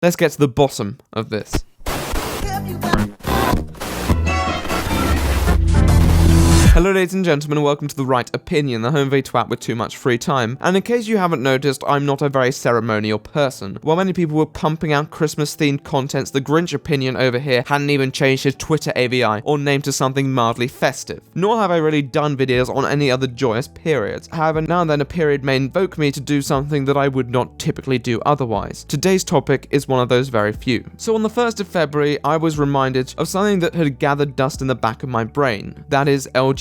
Let's get to the bottom of this. Hello ladies and gentlemen, and welcome to The Right Opinion, the home of a twat with too much free time. And in case you haven't noticed, I'm not a very ceremonial person. While many people were pumping out Christmas-themed contents, the Grinch opinion over here hadn't even changed his Twitter AVI or named to something mildly festive. Nor have I really done videos on any other joyous periods. However, now and then a period may invoke me to do something that I would not typically do otherwise. Today's topic is one of those very few. So on the 1st of February, I was reminded of something that had gathered dust in the back of my brain. That is LGBT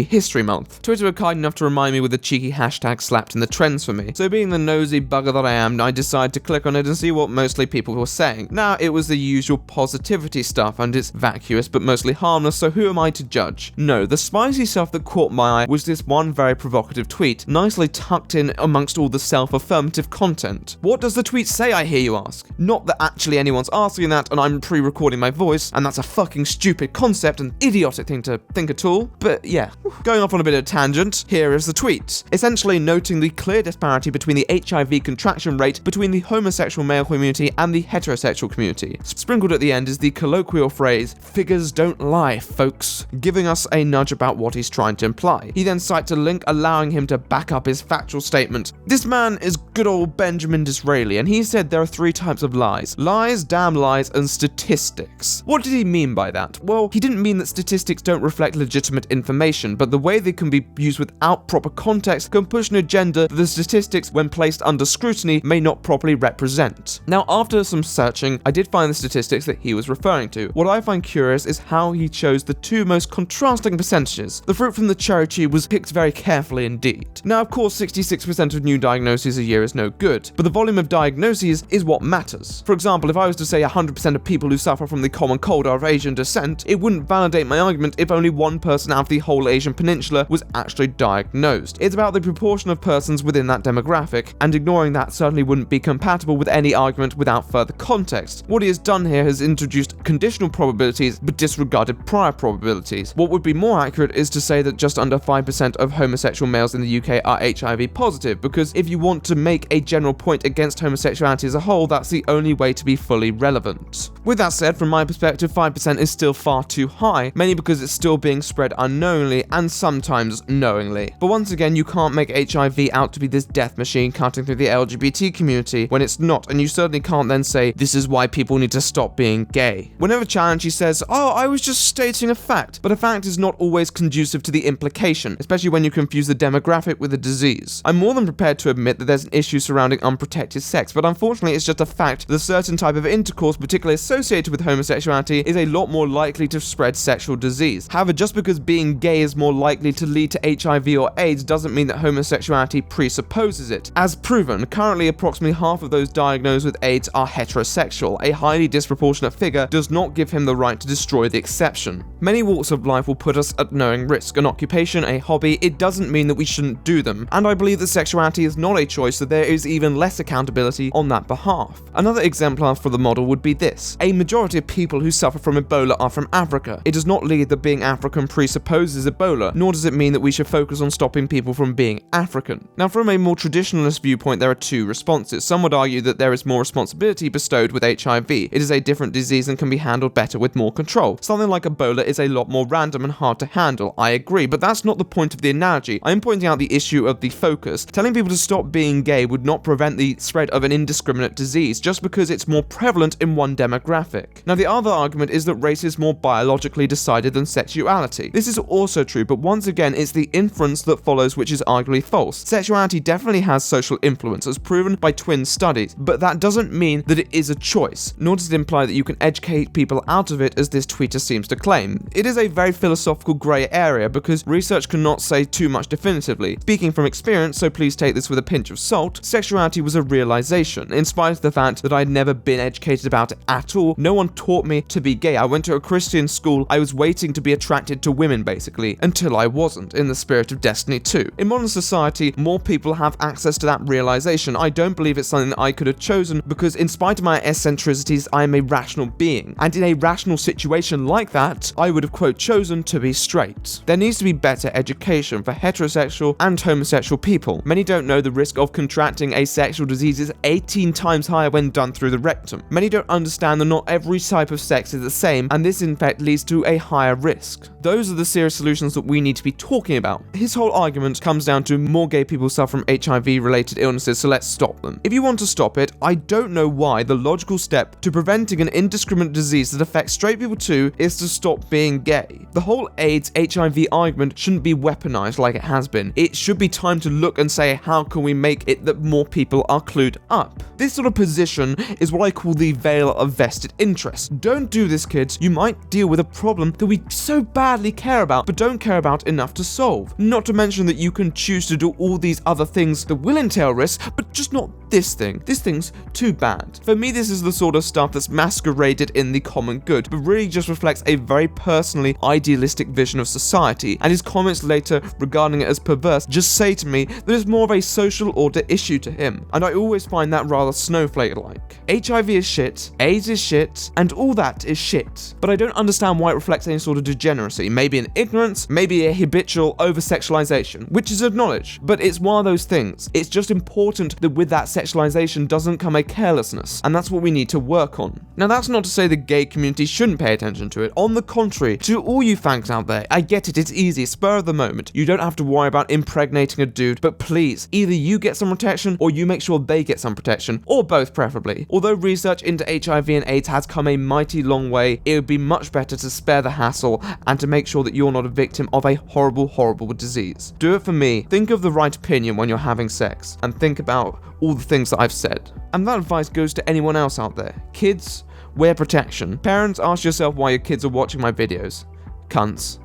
History Month. Twitter were kind enough to remind me with a cheeky hashtag slapped in the trends for me. So being the nosy bugger that I am, I decided to click on it and see what mostly people were saying. Now, it was the usual positivity stuff, and it's vacuous but mostly harmless, so who am I to judge? No, the spicy stuff that caught my eye was this one very provocative tweet, nicely tucked in amongst all the self-affirmative content. What does the tweet say, I hear you ask? Not that actually anyone's asking that, and I'm pre-recording my voice, and that's a fucking stupid concept and idiotic thing to think at all, but yeah. Going off on a bit of a tangent, here is the tweet. Essentially noting the clear disparity between the HIV contraction rate between the homosexual male community and the heterosexual community. Sprinkled at the end is the colloquial phrase, "Figures don't lie, folks," giving us a nudge about what he's trying to imply. He then cites a link allowing him to back up his factual statement. This man is good old Benjamin Disraeli, and he said there are 3 types of lies. Lies, damn lies, and statistics. What did he mean by that? Well, he didn't mean that statistics don't reflect legitimate information, but the way they can be used without proper context can push an agenda that the statistics, when placed under scrutiny, may not properly represent. Now, after some searching, I did find the statistics that he was referring to. What I find curious is how he chose the 2 most contrasting percentages. The fruit from the cherry tree was picked very carefully indeed. Now, of course, 66% of new diagnoses a year is no good, but the volume of diagnoses is what matters. For example, if I was to say 100% of people who suffer from the common cold are of Asian descent, it wouldn't validate my argument if only 1 person out of the whole Asian Peninsula was actually diagnosed. It's about the proportion of persons within that demographic, and ignoring that certainly wouldn't be compatible with any argument without further context. What he has done here has introduced conditional probabilities but disregarded prior probabilities. What would be more accurate is to say that just under 5% of homosexual males in the UK are HIV positive, because if you want to make a general point against homosexuality as a whole, that's the only way to be fully relevant. With that said, from my perspective, 5% is still far too high, mainly because it's still being spread unknowingly and sometimes knowingly. But once again, you can't make HIV out to be this death machine cutting through the LGBT community when it's not, and you certainly can't then say, this is why people need to stop being gay. Whenever challenged, he says, oh, I was just stating a fact, but a fact is not always conducive to the implication, especially when you confuse the demographic with the disease. I'm more than prepared to admit that there's an issue surrounding unprotected sex, but unfortunately it's just a fact that a certain type of intercourse, particularly associated with homosexuality, is a lot more likely to spread sexual disease. However, just because being gay is more likely to lead to HIV or AIDS doesn't mean that homosexuality presupposes it. As proven, currently approximately half of those diagnosed with AIDS are heterosexual. A highly disproportionate figure does not give him the right to destroy the exception. Many walks of life will put us at knowing risk. An occupation, a hobby, it doesn't mean that we shouldn't do them. And I believe that sexuality is not a choice, so there is even less accountability on that behalf. Another exemplar for the model would be this. A majority of people who suffer from Ebola are from Africa. It does not lead that being African presupposes Ebola, nor does it mean that we should focus on stopping people from being African. Now, from a more traditionalist viewpoint, there are 2 responses. Some would argue that there is more responsibility bestowed with HIV. It is a different disease and can be handled better with more control. Something like Ebola is a lot more random and hard to handle. I agree, but that's not the point of the analogy. I am pointing out the issue of the focus. Telling people to stop being gay would not prevent the spread of an indiscriminate disease just because it's more prevalent in one demographic. Now, the other argument is that race is more biologically decided than sexuality. This is also true, but once again, it's the inference that follows which is arguably false. Sexuality definitely has social influence, as proven by twin studies, but that doesn't mean that it is a choice, nor does it imply that you can educate people out of it as this tweeter seems to claim. It is a very philosophical grey area because research cannot say too much definitively. Speaking from experience, so please take this with a pinch of salt, sexuality was a realization. In spite of the fact that I'd never been educated about it at all, no one taught me to be gay. I went to a Christian school, I was waiting to be attracted to women basically. basically until I wasn't, in the spirit of Destiny 2. In modern society, more people have access to that realization. I don't believe it's something that I could have chosen, because in spite of my eccentricities, I am a rational being, and in a rational situation like that, I would have, quote, chosen to be straight. There needs to be better education for heterosexual and homosexual people. Many don't know the risk of contracting a sexual disease is 18 times higher when done through the rectum. Many don't understand that not every type of sex is the same, and this in fact leads to a higher risk. Those are the serious solutions that we need to be talking about. His whole argument comes down to more gay people suffer from HIV-related illnesses, so let's stop them. If you want to stop it, I don't know why the logical step to preventing an indiscriminate disease that affects straight people too is to stop being gay. The whole AIDS HIV argument shouldn't be weaponized like it has been. It should be time to look and say, how can we make it that more people are clued up? This sort of position is what I call the veil of vested interest. Don't do this, kids. You might deal with a problem that we so badly care about, but don't care about enough to solve. Not to mention that you can choose to do all these other things that will entail risk, but just not this thing. This thing's too bad. For me, this is the sort of stuff that's masqueraded in the common good, but really just reflects a very personally idealistic vision of society, and his comments later regarding it as perverse just say to me that it's more of a social order issue to him, and I always find that rather snowflake-like. HIV is shit, AIDS is shit, and all that is shit, but I don't understand why it reflects any sort of degeneracy, maybe an ignorance, maybe a habitual over-sexualization, which is acknowledged, but it's one of those things. It's just important that with that sexualization doesn't come a carelessness, and that's what we need to work on. Now, that's not to say the gay community shouldn't pay attention to it. On the contrary, to all you fangs out there, I get it, it's easy, spur of the moment. You don't have to worry about impregnating a dude, but please, either you get some protection or you make sure they get some protection, or both preferably. Although research into HIV and AIDS has come a mighty long way, it would be much better to spare the hassle and to make sure that you're not a victim of a horrible, horrible disease. Do it for me. Think of the right opinion when you're having sex, and think about all the things that I've said. And that advice goes to anyone else out there. Kids, wear protection. Parents, ask yourself why your kids are watching my videos. Cunts.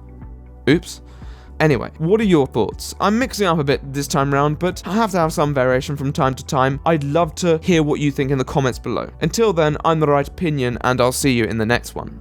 Oops. Anyway, what are your thoughts? I'm mixing up a bit this time round, but I have to have some variation from time to time. I'd love to hear what you think in the comments below. Until then, I'm the right opinion, and I'll see you in the next one.